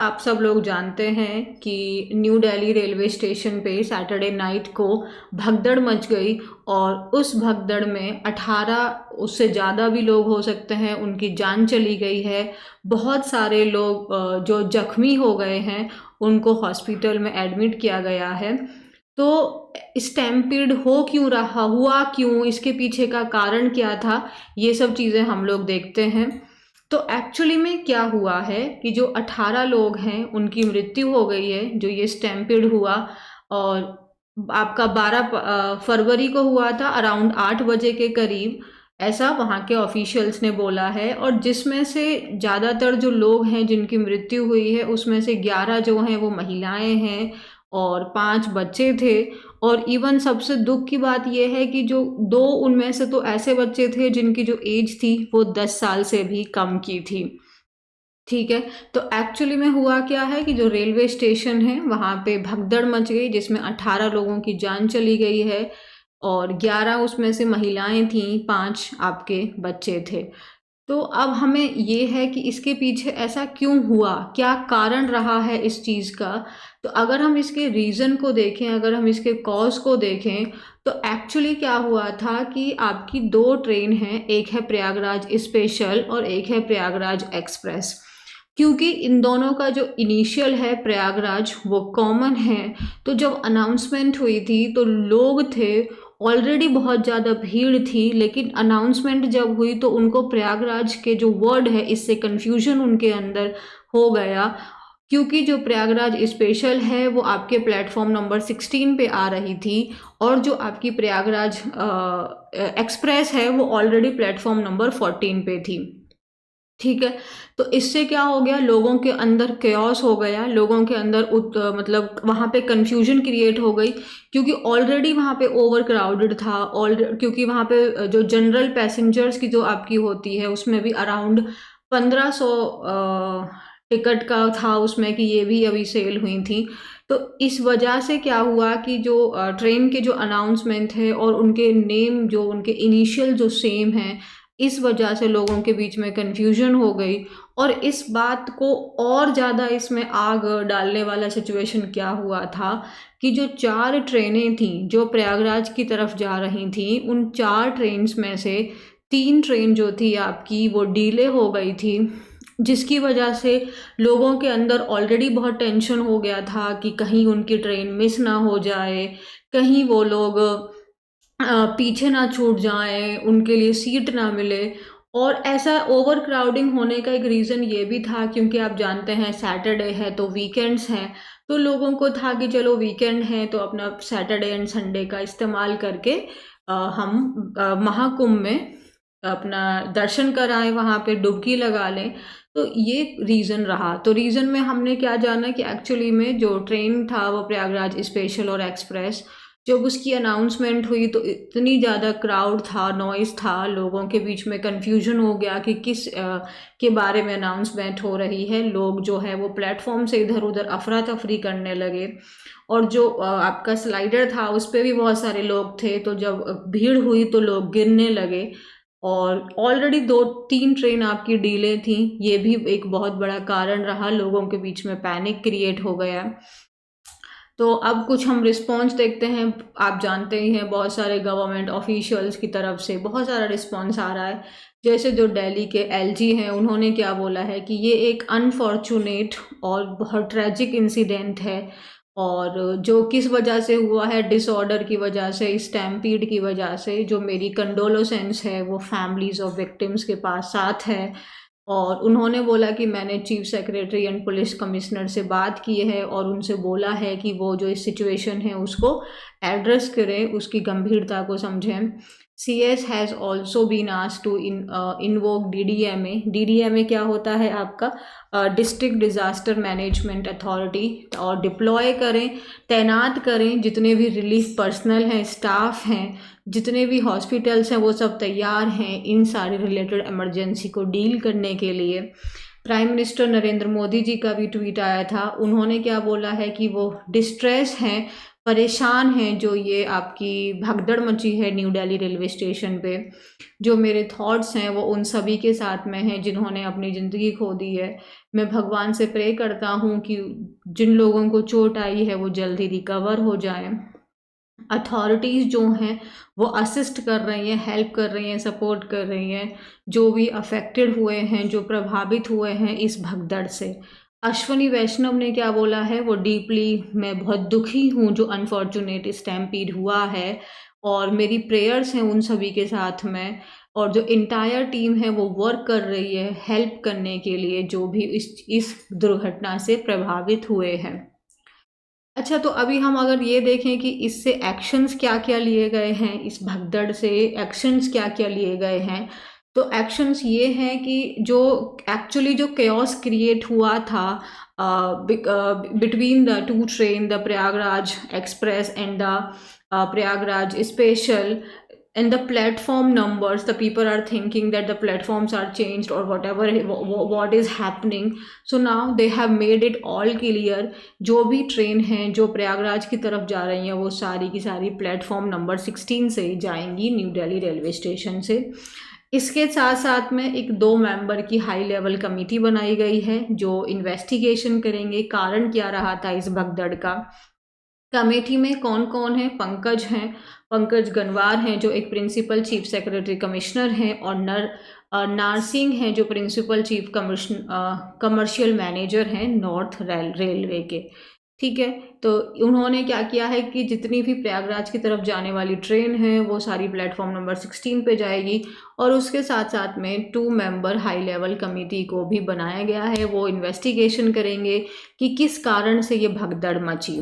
आप सब लोग जानते हैं कि न्यू दिल्ली रेलवे स्टेशन पे सैटरडे नाइट को भगदड़ मच गई और उस भगदड़ में 18 उससे ज़्यादा भी लोग हो सकते हैं, उनकी जान चली गई है। बहुत सारे लोग जो जख्मी हो गए हैं उनको हॉस्पिटल में एडमिट किया गया है। तो स्टैम्पीड हो क्यों रहा, हुआ क्यों, इसके पीछे का कारण क्या था, ये सब चीज़ें हम लोग देखते हैं। तो एक्चुअली में क्या हुआ है कि जो 18 लोग हैं उनकी मृत्यु हो गई है, जो ये स्टैम्पेड हुआ। और आपका 12 फरवरी को हुआ था अराउंड 8 बजे के करीब, ऐसा वहाँ के ऑफिशियल्स ने बोला है। और जिसमें से ज़्यादातर जो लोग हैं जिनकी मृत्यु हुई है उसमें से 11 जो हैं वो महिलाएं हैं और 5 बच्चे थे। और इवन सबसे दुख की बात यह है कि जो 2 उनमें से तो ऐसे बच्चे थे जिनकी जो एज थी वो 10 साल से भी कम की थी। ठीक है, तो एक्चुअली में हुआ क्या है कि जो रेलवे स्टेशन है वहाँ पे भगदड़ मच गई जिसमें 18 लोगों की जान चली गई है और 11 उसमें से महिलाएं थीं, 5 आपके बच्चे थे। तो अब हमें ये है कि इसके पीछे ऐसा क्यों हुआ, क्या कारण रहा है इस चीज़ का। तो अगर हम इसके रीज़न को देखें, अगर हम इसके कॉज को देखें, तो एक्चुअली क्या हुआ था कि आपकी 2 ट्रेन हैं, एक है प्रयागराज स्पेशल और एक है प्रयागराज एक्सप्रेस। क्योंकि इन दोनों का जो इनिशियल है प्रयागराज वो कॉमन है, तो जब अनाउंसमेंट हुई थी तो लोग थे, ऑलरेडी बहुत ज़्यादा भीड़ थी, लेकिन अनाउंसमेंट जब हुई तो उनको प्रयागराज के जो वर्ड है इससे कन्फ्यूजन उनके अंदर हो गया। क्योंकि जो प्रयागराज स्पेशल है वो आपके प्लेटफॉर्म नंबर 16 पे आ रही थी और जो आपकी प्रयागराज एक्सप्रेस है वो ऑलरेडी प्लेटफॉर्म नंबर 14 पे थी। ठीक है, तो इससे क्या हो गया, लोगों के अंदर केओस हो गया, लोगों के अंदर मतलब वहाँ पे कंफ्यूजन क्रिएट हो गई। क्योंकि ऑलरेडी वहाँ पे ओवर क्राउडेड था, क्योंकि वहाँ पे जो जनरल पैसेंजर्स की जो आपकी होती है उसमें भी अराउंड 1500 टिकट का था उसमें, कि ये भी अभी सेल हुई थी। तो इस वजह से क्या हुआ कि जो ट्रेन के जो अनाउंसमेंट है और उनके नेम जो उनके इनिशियल जो सेम हैं, इस वजह से लोगों के बीच में कन्फ्यूजन हो गई। और इस बात को और ज़्यादा इसमें आग डालने वाला सिचुएशन क्या हुआ था कि जो 4 ट्रेनें थीं जो प्रयागराज की तरफ जा रही थीं, उन 4 ट्रेन्स में से 3 ट्रेन जो थी आपकी वो डिले हो गई थी, जिसकी वजह से लोगों के अंदर ऑलरेडी बहुत टेंशन हो गया था कि कहीं उनकी ट्रेन मिस ना हो जाए, कहीं वो लोग पीछे ना छूट जाएं, उनके लिए सीट ना मिले। और ऐसा ओवर क्राउडिंग होने का एक रीज़न ये भी था क्योंकि आप जानते हैं सैटरडे है तो वीकेंड्स हैं, तो लोगों को था कि चलो वीकेंड है तो अपना सैटरडे एंड संडे का इस्तेमाल करके हम महाकुंभ में अपना दर्शन कराएं, वहाँ पे डुबकी लगा लें। तो ये रीज़न रहा। तो रीज़न में हमने क्या जाना कि एक्चुअली में जो ट्रेन था वो प्रयागराज स्पेशल और एक्सप्रेस, जब उसकी अनाउंसमेंट हुई तो इतनी ज़्यादा क्राउड था, नॉइज़ था, लोगों के बीच में कन्फ्यूजन हो गया कि किस के बारे में अनाउंसमेंट हो रही है। लोग जो है वो प्लेटफॉर्म से इधर उधर अफरा तफरी करने लगे और जो आपका स्लाइडर था उस पर भी बहुत सारे लोग थे, तो जब भीड़ हुई तो लोग गिरने लगे। और ऑलरेडी 2-3 ट्रेन आपकी डिले थी, ये भी एक बहुत बड़ा कारण रहा, लोगों के बीच में पैनिक क्रिएट हो गया। तो अब कुछ हम रिस्पॉन्स देखते हैं। आप जानते ही हैं बहुत सारे गवर्नमेंट ऑफिशियल्स की तरफ से बहुत सारा रिस्पॉन्स आ रहा है। जैसे जो दिल्ली के एलजी हैं उन्होंने क्या बोला है कि ये एक अनफॉर्चुनेट और बहुत ट्रेजिक इंसिडेंट है और जो किस वजह से हुआ है, डिसऑर्डर की वजह से, स्टैम्पीड की वजह से, जो मेरी कंडोलेंसेस है वो फैमिलीज़ ऑफ विक्टिम्स के पास साथ है। और उन्होंने बोला कि मैंने chief secretary and police commissioner से बात की है और उनसे बोला है कि वो जो इस सिचुएशन है उसको एड्रेस करें, उसकी गंभीरता को समझें। CS has also been asked to invoke DDMA। DDMA क्या होता है आपका, डिस्ट्रिक्ट डिज़ास्टर मैनेजमेंट अथॉरिटी, और डिप्लॉय करें, तैनात करें जितने भी रिलीफ पर्सनल हैं, स्टाफ हैं, जितने भी हॉस्पिटल्स हैं वो सब तैयार हैं इन सारी रिलेटेड इमरजेंसी को डील करने के लिए। प्राइम मिनिस्टर नरेंद्र मोदी जी का भी ट्वीट आया था, उन्होंने क्या बोला है कि वो डिस्ट्रेस हैं, परेशान हैं, जो ये आपकी भगदड़ मची है न्यू दिल्ली रेलवे स्टेशन पे, जो मेरे थॉट्स हैं वो उन सभी के साथ में हैं जिन्होंने अपनी ज़िंदगी खो दी है। मैं भगवान से प्रे करता हूँ कि जिन लोगों को चोट आई है वो जल्दी रिकवर हो जाएं। अथॉरिटीज़ जो हैं वो असिस्ट कर रही हैं, हेल्प कर रही हैं, सपोर्ट कर रही हैं जो भी अफेक्टेड हुए हैं, जो प्रभावित हुए हैं इस भगदड़ से। अश्वनी वैष्णव ने क्या बोला है, वो डीपली मैं बहुत दुखी हूँ जो अनफॉर्चुनेट स्टैम्पीड हुआ है, और मेरी प्रेयर्स हैं उन सभी के साथ में, और जो इंटायर टीम है वो वर्क कर रही है हेल्प करने के लिए जो भी इस दुर्घटना से प्रभावित हुए हैं। अच्छा, तो अभी हम अगर ये देखें कि इससे एक्शंस क्या-क्या लिए गए हैं, इस भगदड़ से एक्शंस क्या-क्या लिए गए हैं, तो एक्शंस ये हैं कि जो एक्चुअली जो केओस क्रिएट हुआ था between the two train, the Prayagraj express and the Prayagraj special, and the platform numbers, the people are thinking that the platforms are changed or whatever what is happening. So now they have made it all clear, जो भी train हैं जो प्रयागराज की तरफ जा रही हैं वो सारी की सारी प्लेटफॉर्म नंबर 16 से ही जाएंगी न्यू दिल्ली रेलवे स्टेशन से। इसके साथ साथ में एक 2 मेंबर की हाई लेवल कमेटी बनाई गई है जो इन्वेस्टिगेशन करेंगे कारण क्या रहा था इस भगदड़ का। कमेटी में कौन कौन है, पंकज हैं, पंकज गनवार हैं जो एक प्रिंसिपल चीफ सेक्रेटरी कमिश्नर हैं, और नार सिंह हैं जो प्रिंसिपल चीफ कमर्शियल मैनेजर हैं नॉर्थ रेलवे के। ठीक है, तो उन्होंने क्या किया है कि जितनी भी प्रयागराज की तरफ जाने वाली ट्रेन है वो सारी प्लेटफॉर्म नंबर 16 पे जाएगी, और उसके साथ साथ में 2 मेंबर हाई लेवल कमेटी को भी बनाया गया है। वो इन्वेस्टिगेशन करेंगे कि किस कारण से ये भगदड़ मची।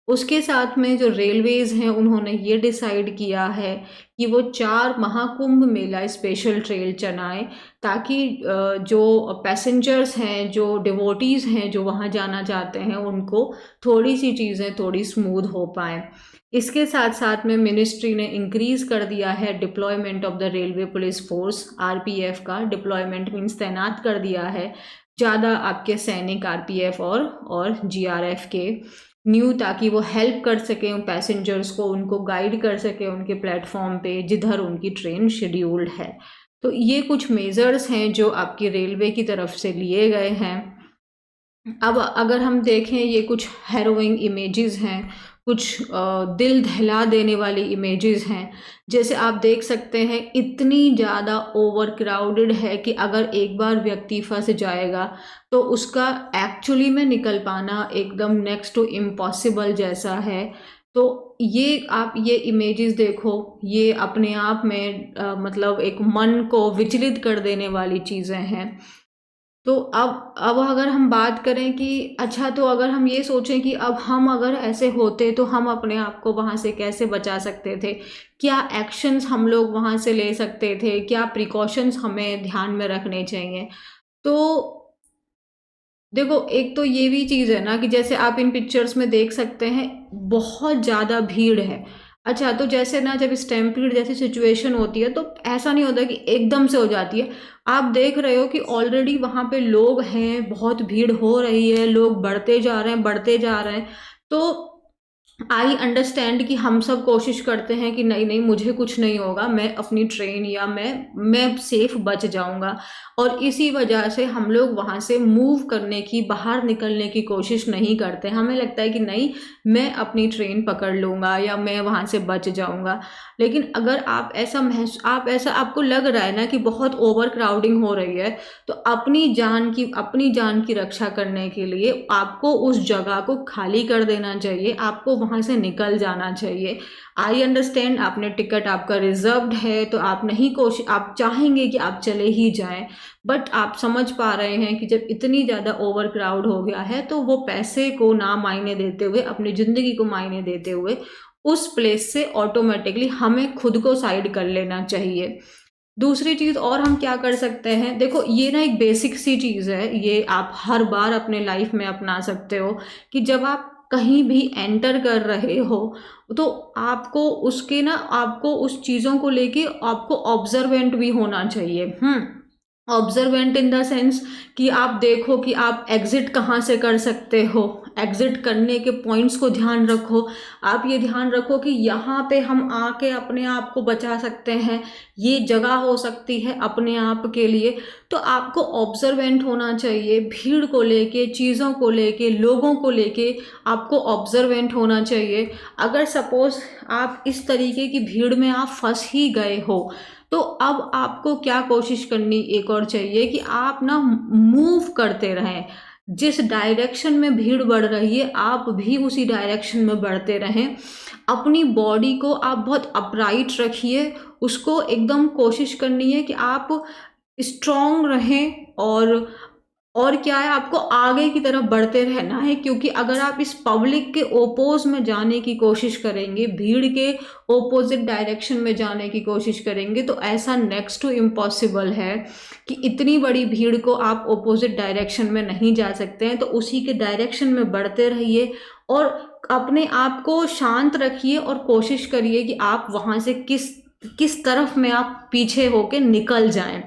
उसके साथ में जो रेलवेज़ हैं उन्होंने ये डिसाइड किया है कि वो 4 महाकुंभ मेला स्पेशल ट्रेन चलाएं, ताकि जो पैसेंजर्स हैं, जो डिवोटीज़ हैं जो वहाँ जाना चाहते हैं, उनको थोड़ी सी चीज़ें थोड़ी स्मूथ हो पाएँ। इसके साथ साथ में मिनिस्ट्री ने इंक्रीज़ कर दिया है deployment of the railway police force, RPF का डिप्लॉयमेंट मीन्स तैनात कर दिया है ज़्यादा आपके सैनिक आरपीएफ और जीआरएफ के न्यू, ताकि वो हेल्प कर सकें उन पैसेंजर्स को, उनको गाइड कर सकें उनके प्लेटफॉर्म पे जिधर उनकी ट्रेन शेड्यूल्ड है। तो ये कुछ मेजर्स हैं जो आपकी रेलवे की तरफ से लिए गए हैं। अब अगर हम देखें, ये कुछ हैरोइंग इमेजेस हैं, कुछ दिल दहला देने वाली इमेजेस हैं। जैसे आप देख सकते हैं इतनी ज़्यादा ओवर क्राउडेड है कि अगर एक बार व्यक्ति फंस जाएगा तो उसका एक्चुअली में निकल पाना एकदम नेक्स्ट टू इम्पॉसिबल जैसा है। तो ये आप ये इमेजेस देखो, ये अपने आप में मतलब एक मन को विचलित कर देने वाली चीज़ें हैं। तो अब अगर हम बात करें कि अच्छा, तो अगर हम ये सोचें कि अब हम अगर ऐसे होते तो हम अपने आप को वहाँ से कैसे बचा सकते थे, क्या एक्शंस हम लोग वहाँ से ले सकते थे, क्या प्रिकॉशंस हमें ध्यान में रखने चाहिए। तो देखो, एक तो ये भी चीज़ है ना कि जैसे आप इन पिक्चर्स में देख सकते हैं बहुत ज़्यादा भीड़ है। अच्छा, तो जैसे ना जब स्टैम्पीड जैसी सिचुएशन होती है तो ऐसा नहीं होता कि एकदम से हो जाती है। आप देख रहे हो कि ऑलरेडी वहाँ पे लोग हैं, बहुत भीड़ हो रही है, लोग बढ़ते जा रहे हैं, बढ़ते जा रहे हैं। तो आई अंडरस्टैंड कि हम सब कोशिश करते हैं कि नहीं नहीं मुझे कुछ नहीं होगा, मैं अपनी ट्रेन या मैं सेफ बच जाऊंगा, और इसी वजह से हम लोग वहाँ से मूव करने की, बाहर निकलने की कोशिश नहीं करते। हमें लगता है कि नहीं, मैं अपनी ट्रेन पकड़ लूँगा या मैं वहाँ से बच जाऊँगा। लेकिन अगर आप ऐसा आपको लग रहा है ना कि बहुत ओवर क्राउडिंग हो रही है, तो अपनी जान की रक्षा करने के लिए आपको उस जगह को खाली कर देना चाहिए, आपको वहाँ से निकल जाना चाहिए। आई अंडरस्टैंड, आपने टिकट आपका रिजर्व्ड है तो आप चाहेंगे कि आप चले ही जाएं, बट आप समझ पा रहे हैं कि जब इतनी ज़्यादा ओवर क्राउड हो गया है तो वो पैसे को ना मायने देते हुए, अपनी ज़िंदगी को मायने देते हुए उस प्लेस से ऑटोमेटिकली हमें खुद को साइड कर लेना चाहिए। दूसरी चीज़ और हम क्या कर सकते हैं, देखो ये ना एक बेसिक सी चीज़ है, ये आप हर बार अपने लाइफ में अपना सकते हो कि जब आप कहीं भी एंटर कर रहे हो तो आपको उस चीज़ों को लेके आपको ऑब्जर्वेंट भी होना चाहिए। ऑब्जर्वेंट इन द सेंस कि आप देखो कि आप एग्जिट कहाँ से कर सकते हो, एग्जिट करने के पॉइंट्स को ध्यान रखो। आप ये ध्यान रखो कि यहाँ पे हम आके अपने आप को बचा सकते हैं, ये जगह हो सकती है अपने आप के लिए। तो आपको ऑब्जर्वेंट होना चाहिए, भीड़ को लेके, चीज़ों को लेके, लोगों को लेके आपको ऑब्जर्वेंट होना चाहिए। अगर सपोज आप इस तरीके की भीड़ में आप फंस ही गए हो, तो अब आपको क्या कोशिश करनी एक और चाहिए कि आप ना मूव करते रहें। जिस डायरेक्शन में भीड़ बढ़ रही है आप भी उसी डायरेक्शन में बढ़ते रहें। अपनी बॉडी को आप बहुत अपराइट रखिए, उसको एकदम कोशिश करनी है कि आप स्ट्रॉन्ग रहें। और क्या है, आपको आगे की तरफ बढ़ते रहना है, क्योंकि अगर आप इस पब्लिक के ओपोज में जाने की कोशिश करेंगे, भीड़ के ओपोजिट डायरेक्शन में जाने की कोशिश करेंगे, तो ऐसा नेक्स्ट टू इम्पॉसिबल है कि इतनी बड़ी भीड़ को आप ओपोजिट डायरेक्शन में नहीं जा सकते हैं। तो उसी के डायरेक्शन में बढ़ते रहिए और अपने आप को शांत रखिए और कोशिश करिए कि आप वहाँ से किस किस तरफ में आप पीछे होके निकल जाएं।